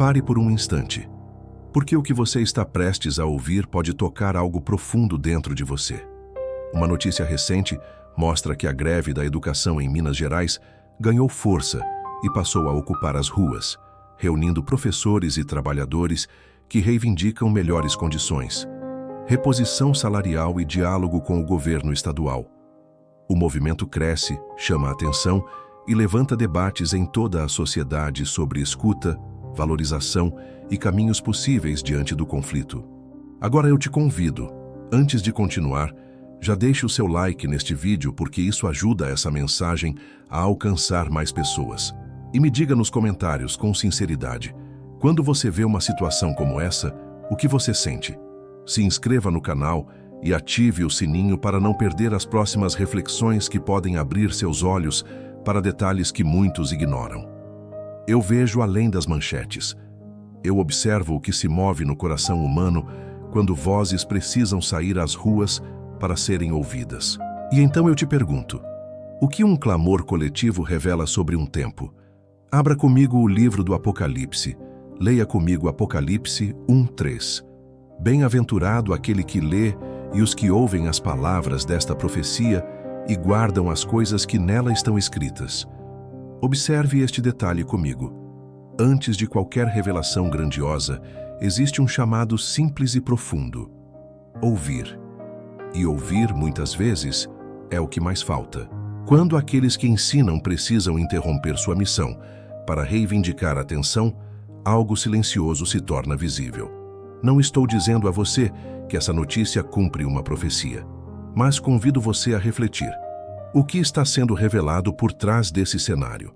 Pare por um instante, porque o que você está prestes a ouvir pode tocar algo profundo dentro de você. Uma notícia recente mostra que a greve da educação em Minas Gerais ganhou força e passou a ocupar as ruas, reunindo professores e trabalhadores que reivindicam melhores condições, reposição salarial e diálogo com o governo estadual. O movimento cresce, chama a atenção e levanta debates em toda a sociedade sobre escuta, valorização e caminhos possíveis diante do conflito. Agora eu te convido, antes de continuar, já deixe o seu like neste vídeo porque isso ajuda essa mensagem a alcançar mais pessoas. E me diga nos comentários com sinceridade, quando você vê uma situação como essa, o que você sente? Se inscreva no canal e ative o sininho para não perder as próximas reflexões que podem abrir seus olhos para detalhes que muitos ignoram. Eu vejo além das manchetes. Eu observo o que se move no coração humano quando vozes precisam sair às ruas para serem ouvidas. E então eu te pergunto, o que um clamor coletivo revela sobre um tempo? Abra comigo o livro do Apocalipse. Leia comigo Apocalipse 1:3. Bem-aventurado aquele que lê e os que ouvem as palavras desta profecia e guardam as coisas que nela estão escritas. Observe este detalhe comigo. Antes de qualquer revelação grandiosa, existe um chamado simples e profundo: ouvir. E ouvir, muitas vezes, é o que mais falta. Quando aqueles que ensinam precisam interromper sua missão para reivindicar a atenção, algo silencioso se torna visível. Não estou dizendo a você que essa notícia cumpre uma profecia, mas convido você a refletir. O que está sendo revelado por trás desse cenário?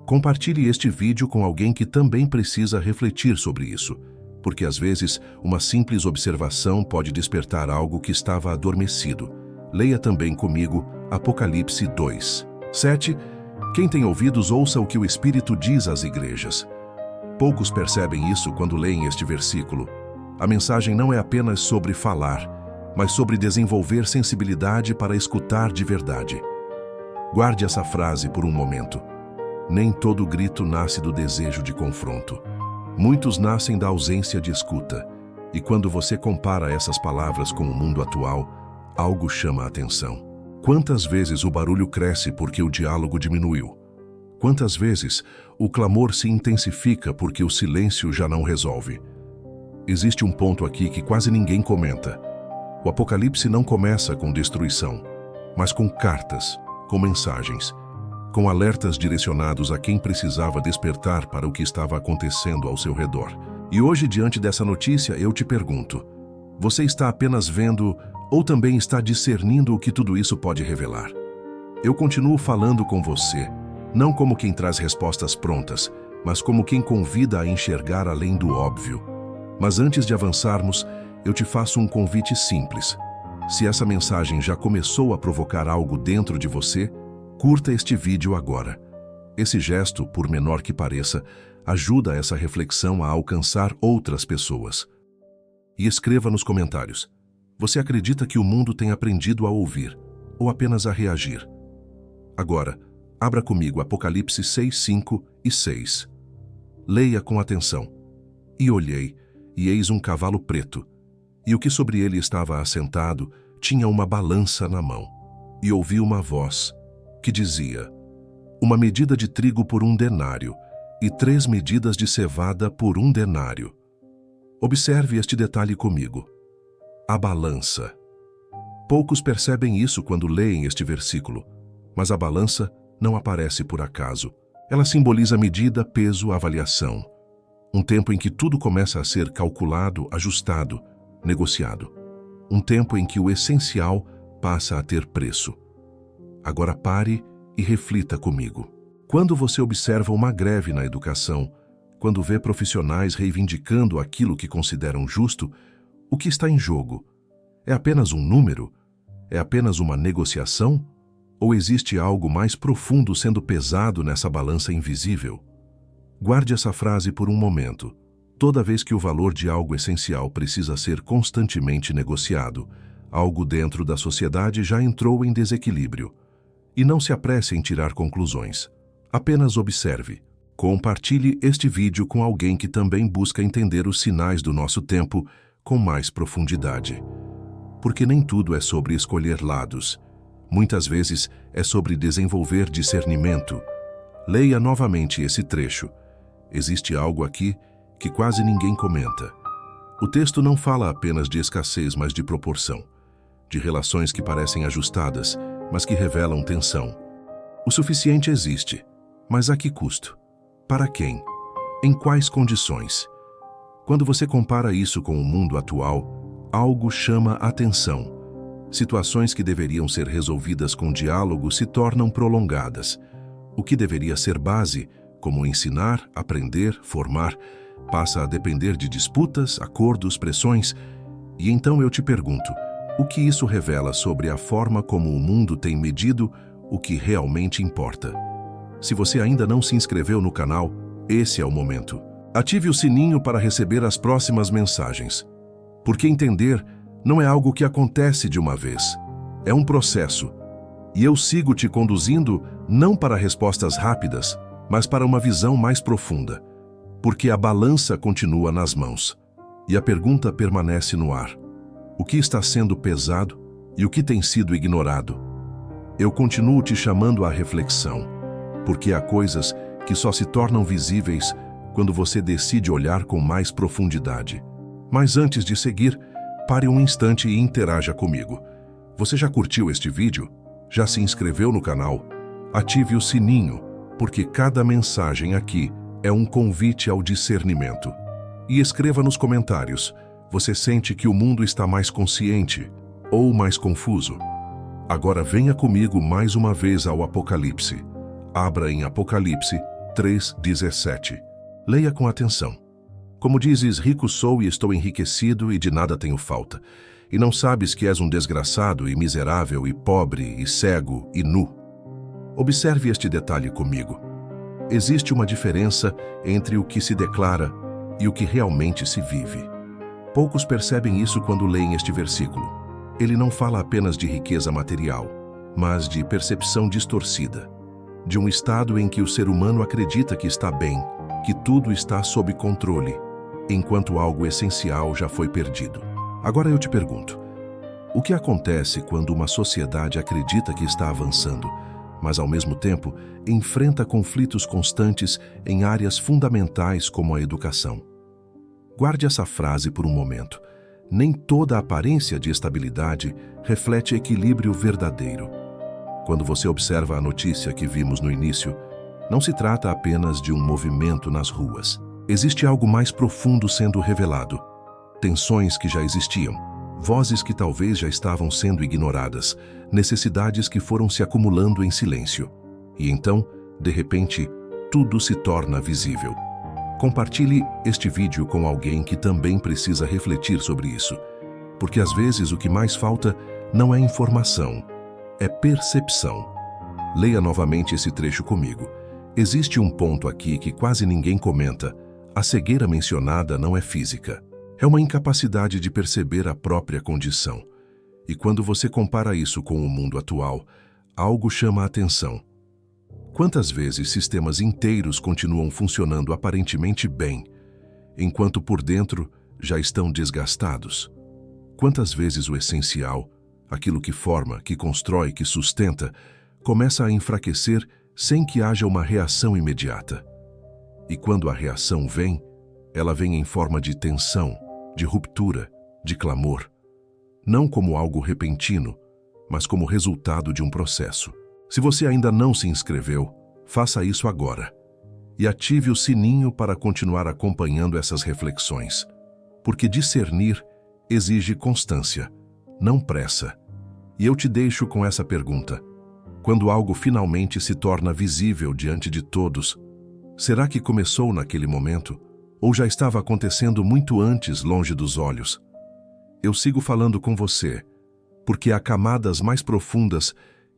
Compartilhe este vídeo com alguém que também precisa refletir sobre isso, porque às vezes uma simples observação pode despertar algo que estava adormecido. Leia também comigo Apocalipse 2:7. Quem tem ouvidos, ouça o que o Espírito diz às igrejas. Poucos percebem isso quando leem este versículo. A mensagem não é apenas sobre falar, mas sobre desenvolver sensibilidade para escutar de verdade. Guarde essa frase por um momento. Nem todo grito nasce do desejo de confronto. Muitos nascem da ausência de escuta. E quando você compara essas palavras com o mundo atual, algo chama a atenção. Quantas vezes o barulho cresce porque o diálogo diminuiu? Quantas vezes o clamor se intensifica porque o silêncio já não resolve? Existe um ponto aqui que quase ninguém comenta. O Apocalipse não começa com destruição, mas com cartas, com mensagens, com alertas direcionados a quem precisava despertar para o que estava acontecendo ao seu redor. E hoje, diante dessa notícia, eu te pergunto, você está apenas vendo ou também está discernindo o que tudo isso pode revelar? Eu continuo falando com você, não como quem traz respostas prontas, mas como quem convida a enxergar além do óbvio. Mas antes de avançarmos, eu te faço um convite simples. Se essa mensagem já começou a provocar algo dentro de você, curta este vídeo agora. Esse gesto, por menor que pareça, ajuda essa reflexão a alcançar outras pessoas. E escreva nos comentários: você acredita que o mundo tem aprendido a ouvir, ou apenas a reagir? Agora, abra comigo Apocalipse 6:5 e 6. Leia com atenção. E olhei, e eis um cavalo preto, e o que sobre ele estava assentado tinha uma balança na mão. E ouvi uma voz que dizia: uma medida de trigo por 1 denário, e 3 medidas de cevada por 1 denário. Observe este detalhe comigo. A balança. Poucos percebem isso quando leem este versículo, mas a balança não aparece por acaso. Ela simboliza medida, peso, avaliação. Um tempo em que tudo começa a ser calculado, ajustado, negociado. Um tempo em que o essencial passa a ter preço. Agora pare e reflita comigo. Quando você observa uma greve na educação, quando vê profissionais reivindicando aquilo que consideram justo, o que está em jogo? É apenas um número? É apenas uma negociação? Ou existe algo mais profundo sendo pesado nessa balança invisível? Guarde essa frase por um momento. Toda vez que o valor de algo essencial precisa ser constantemente negociado, algo dentro da sociedade já entrou em desequilíbrio. E não se apresse em tirar conclusões. Apenas observe. Compartilhe este vídeo com alguém que também busca entender os sinais do nosso tempo com mais profundidade. Porque nem tudo é sobre escolher lados. Muitas vezes é sobre desenvolver discernimento. Leia novamente esse trecho. Existe algo aqui que quase ninguém comenta. O texto não fala apenas de escassez, mas de proporção. De relações que parecem ajustadas, mas que revelam tensão. O suficiente existe, mas a que custo? Para quem? Em quais condições? Quando você compara isso com o mundo atual, algo chama a atenção. Situações que deveriam ser resolvidas com diálogo se tornam prolongadas. O que deveria ser base, como ensinar, aprender, formar, passa a depender de disputas, acordos, pressões. E então eu te pergunto, o que isso revela sobre a forma como o mundo tem medido o que realmente importa? Se você ainda não se inscreveu no canal, esse é o momento. Ative o sininho para receber as próximas mensagens. Porque entender não é algo que acontece de uma vez. É um processo. E eu sigo te conduzindo não para respostas rápidas, mas para uma visão mais profunda. Porque a balança continua nas mãos. E a pergunta permanece no ar. O que está sendo pesado e o que tem sido ignorado? Eu continuo te chamando à reflexão. Porque há coisas que só se tornam visíveis quando você decide olhar com mais profundidade. Mas antes de seguir, pare um instante e interaja comigo. Você já curtiu este vídeo? Já se inscreveu no canal? Ative o sininho, porque cada mensagem aqui é um convite ao discernimento. E escreva nos comentários, você sente que o mundo está mais consciente ou mais confuso? Agora venha comigo mais uma vez ao Apocalipse. Abra em Apocalipse 3:17. Leia com atenção. Como dizes, rico sou e estou enriquecido e de nada tenho falta. E não sabes que és um desgraçado e miserável e pobre e cego e nu. Observe este detalhe comigo. Existe uma diferença entre o que se declara e o que realmente se vive. Poucos percebem isso quando leem este versículo. Ele não fala apenas de riqueza material, mas de percepção distorcida. De um estado em que o ser humano acredita que está bem, que tudo está sob controle, enquanto algo essencial já foi perdido. Agora eu te pergunto, o que acontece quando uma sociedade acredita que está avançando, mas ao mesmo tempo enfrenta conflitos constantes em áreas fundamentais como a educação? Guarde essa frase por um momento. Nem toda aparência de estabilidade reflete equilíbrio verdadeiro. Quando você observa a notícia que vimos no início, não se trata apenas de um movimento nas ruas. Existe algo mais profundo sendo revelado. Tensões que já existiam, vozes que talvez já estavam sendo ignoradas, necessidades que foram se acumulando em silêncio. E então, de repente, tudo se torna visível. Compartilhe este vídeo com alguém que também precisa refletir sobre isso. Porque às vezes o que mais falta não é informação, é percepção. Leia novamente esse trecho comigo. Existe um ponto aqui que quase ninguém comenta. A cegueira mencionada não é física. É uma incapacidade de perceber a própria condição. E quando você compara isso com o mundo atual, algo chama a atenção. Quantas vezes sistemas inteiros continuam funcionando aparentemente bem, enquanto por dentro já estão desgastados? Quantas vezes o essencial, aquilo que forma, que constrói, que sustenta, começa a enfraquecer sem que haja uma reação imediata? E quando a reação vem, ela vem em forma de tensão, de ruptura, de clamor. Não como algo repentino, mas como resultado de um processo. Se você ainda não se inscreveu, faça isso agora. E ative o sininho para continuar acompanhando essas reflexões. Porque discernir exige constância, não pressa. E eu te deixo com essa pergunta. Quando algo finalmente se torna visível diante de todos, será que começou naquele momento? Ou já estava acontecendo muito antes, longe dos olhos? Eu sigo falando com você, porque há camadas mais profundas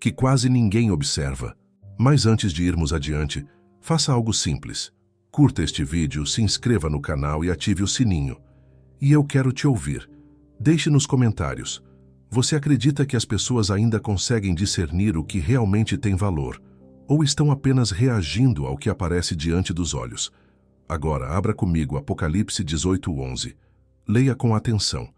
que quase ninguém observa. Mas antes de irmos adiante, faça algo simples. Curta este vídeo, se inscreva no canal e ative o sininho. E eu quero te ouvir. Deixe nos comentários. Você acredita que as pessoas ainda conseguem discernir o que realmente tem valor? ou estão apenas reagindo ao que aparece diante dos olhos? Agora, abra comigo Apocalipse 18:11. Leia com atenção.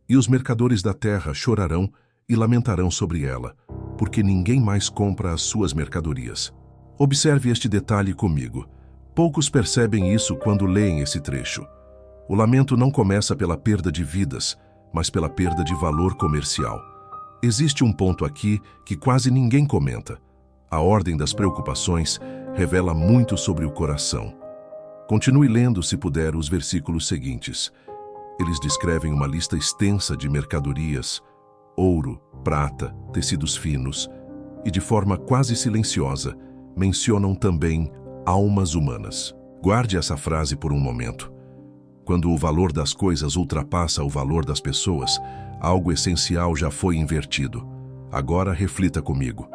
E os mercadores da terra chorarão e lamentarão sobre ela, porque ninguém mais compra as suas mercadorias. Observe este detalhe comigo. Poucos percebem isso quando leem esse trecho. O lamento não começa pela perda de vidas, mas pela perda de valor comercial. Existe um ponto aqui que quase ninguém comenta. A ordem das preocupações revela muito sobre o coração. Continue lendo, se puder, os versículos seguintes. Eles descrevem uma lista extensa de mercadorias, ouro, prata, tecidos finos, e de forma quase silenciosa, mencionam também almas humanas. Guarde essa frase por um momento. Quando o valor das coisas ultrapassa o valor das pessoas, algo essencial já foi invertido. Agora reflita comigo.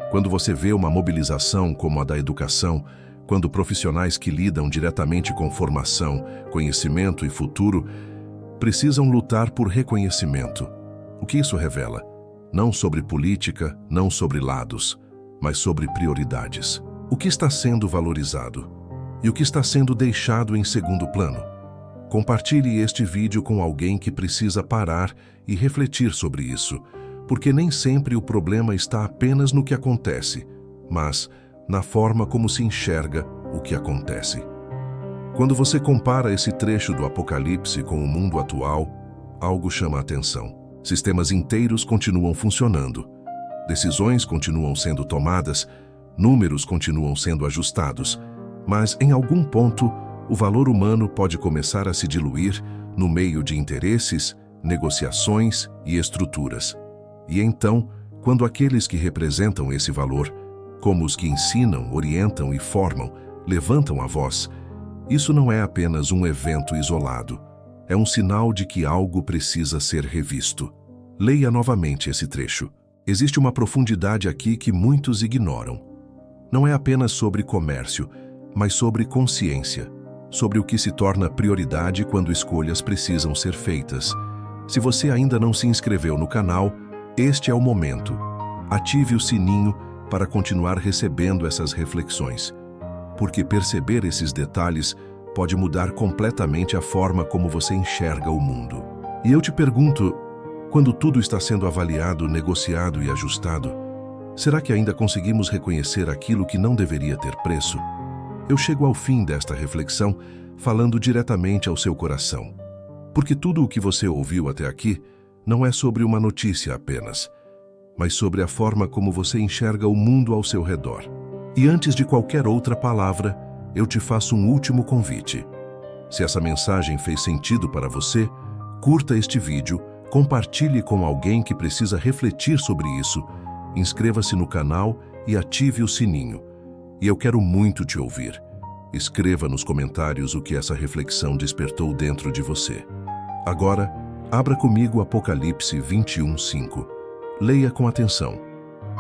Quando você vê uma mobilização como a da educação, quando profissionais que lidam diretamente com formação, conhecimento e futuro precisam lutar por reconhecimento, o que isso revela? Não sobre política, não sobre lados, mas sobre prioridades. O que está sendo valorizado? E o que está sendo deixado em segundo plano? Compartilhe este vídeo com alguém que precisa parar e refletir sobre isso, porque nem sempre o problema está apenas no que acontece, mas na forma como se enxerga o que acontece. Quando você compara esse trecho do Apocalipse com o mundo atual, algo chama a atenção. Sistemas inteiros continuam funcionando, decisões continuam sendo tomadas, números continuam sendo ajustados, mas em algum ponto o valor humano pode começar a se diluir no meio de interesses, negociações e estruturas. E então, quando aqueles que representam esse valor, como os que ensinam, orientam e formam, levantam a voz, isso não é apenas um evento isolado. É um sinal de que algo precisa ser revisto. Leia novamente esse trecho. Existe uma profundidade aqui que muitos ignoram. Não é apenas sobre comércio, mas sobre consciência, sobre o que se torna prioridade quando escolhas precisam ser feitas. Se você ainda não se inscreveu no canal, este é o momento. Ative o sininho para continuar recebendo essas reflexões, porque perceber esses detalhes pode mudar completamente a forma como você enxerga o mundo. E eu te pergunto, quando tudo está sendo avaliado, negociado e ajustado, será que ainda conseguimos reconhecer aquilo que não deveria ter preço? Eu chego ao fim desta reflexão falando diretamente ao seu coração, porque tudo o que você ouviu até aqui não é sobre uma notícia apenas, mas sobre a forma como você enxerga o mundo ao seu redor. E antes de qualquer outra palavra, eu te faço um último convite. Se essa mensagem fez sentido para você, curta este vídeo, compartilhe com alguém que precisa refletir sobre isso, inscreva-se no canal e ative o sininho. E eu quero muito te ouvir. Escreva nos comentários o que essa reflexão despertou dentro de você. Agora, abra comigo Apocalipse 21:5. Leia com atenção.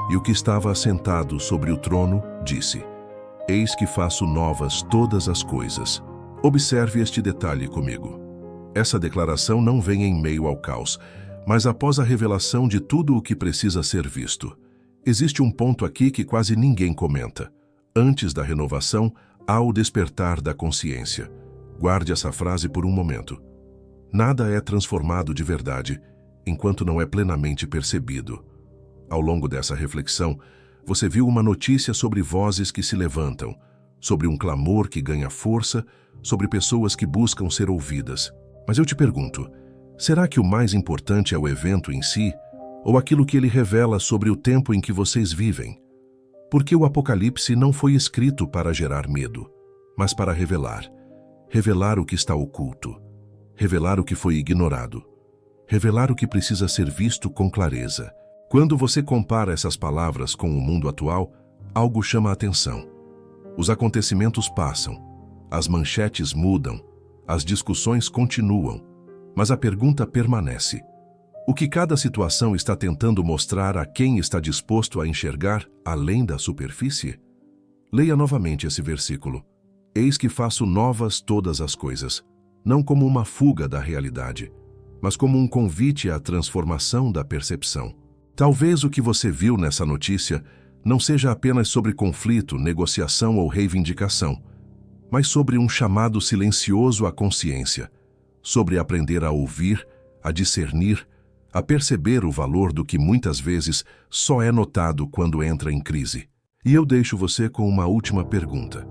E o que estava assentado sobre o trono disse: Eis que faço novas todas as coisas. Observe este detalhe comigo. Essa declaração não vem em meio ao caos, mas após a revelação de tudo o que precisa ser visto. Existe um ponto aqui que quase ninguém comenta. Antes da renovação, há o despertar da consciência. Guarde essa frase por um momento. Nada é transformado de verdade enquanto não é plenamente percebido. Ao longo dessa reflexão, você viu uma notícia sobre vozes que se levantam, sobre um clamor que ganha força, sobre pessoas que buscam ser ouvidas. Mas eu te pergunto, será que o mais importante é o evento em si, ou aquilo que ele revela sobre o tempo em que vocês vivem? Porque o Apocalipse não foi escrito para gerar medo, mas para revelar. Revelar o que está oculto. Revelar o que foi ignorado. Revelar o que precisa ser visto com clareza. Quando você compara essas palavras com o mundo atual, algo chama a atenção. Os acontecimentos passam, as manchetes mudam, as discussões continuam, mas a pergunta permanece. O que cada situação está tentando mostrar a quem está disposto a enxergar além da superfície? Leia novamente esse versículo. Eis que faço novas todas as coisas, não como uma fuga da realidade, mas como um convite à transformação da percepção. Talvez o que você viu nessa notícia não seja apenas sobre conflito, negociação ou reivindicação, mas sobre um chamado silencioso à consciência, sobre aprender a ouvir, a discernir, a perceber o valor do que muitas vezes só é notado quando entra em crise. E eu deixo você com uma última pergunta.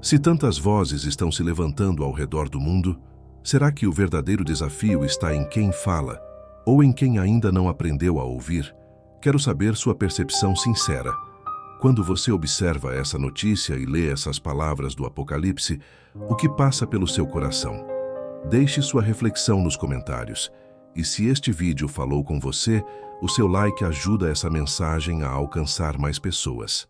Se tantas vozes estão se levantando ao redor do mundo, será que o verdadeiro desafio está em quem fala ou em quem ainda não aprendeu a ouvir? Quero saber sua percepção sincera. Quando você observa essa notícia e lê essas palavras do Apocalipse, o que passa pelo seu coração? Deixe sua reflexão nos comentários. E se este vídeo falou com você, o seu like ajuda essa mensagem a alcançar mais pessoas.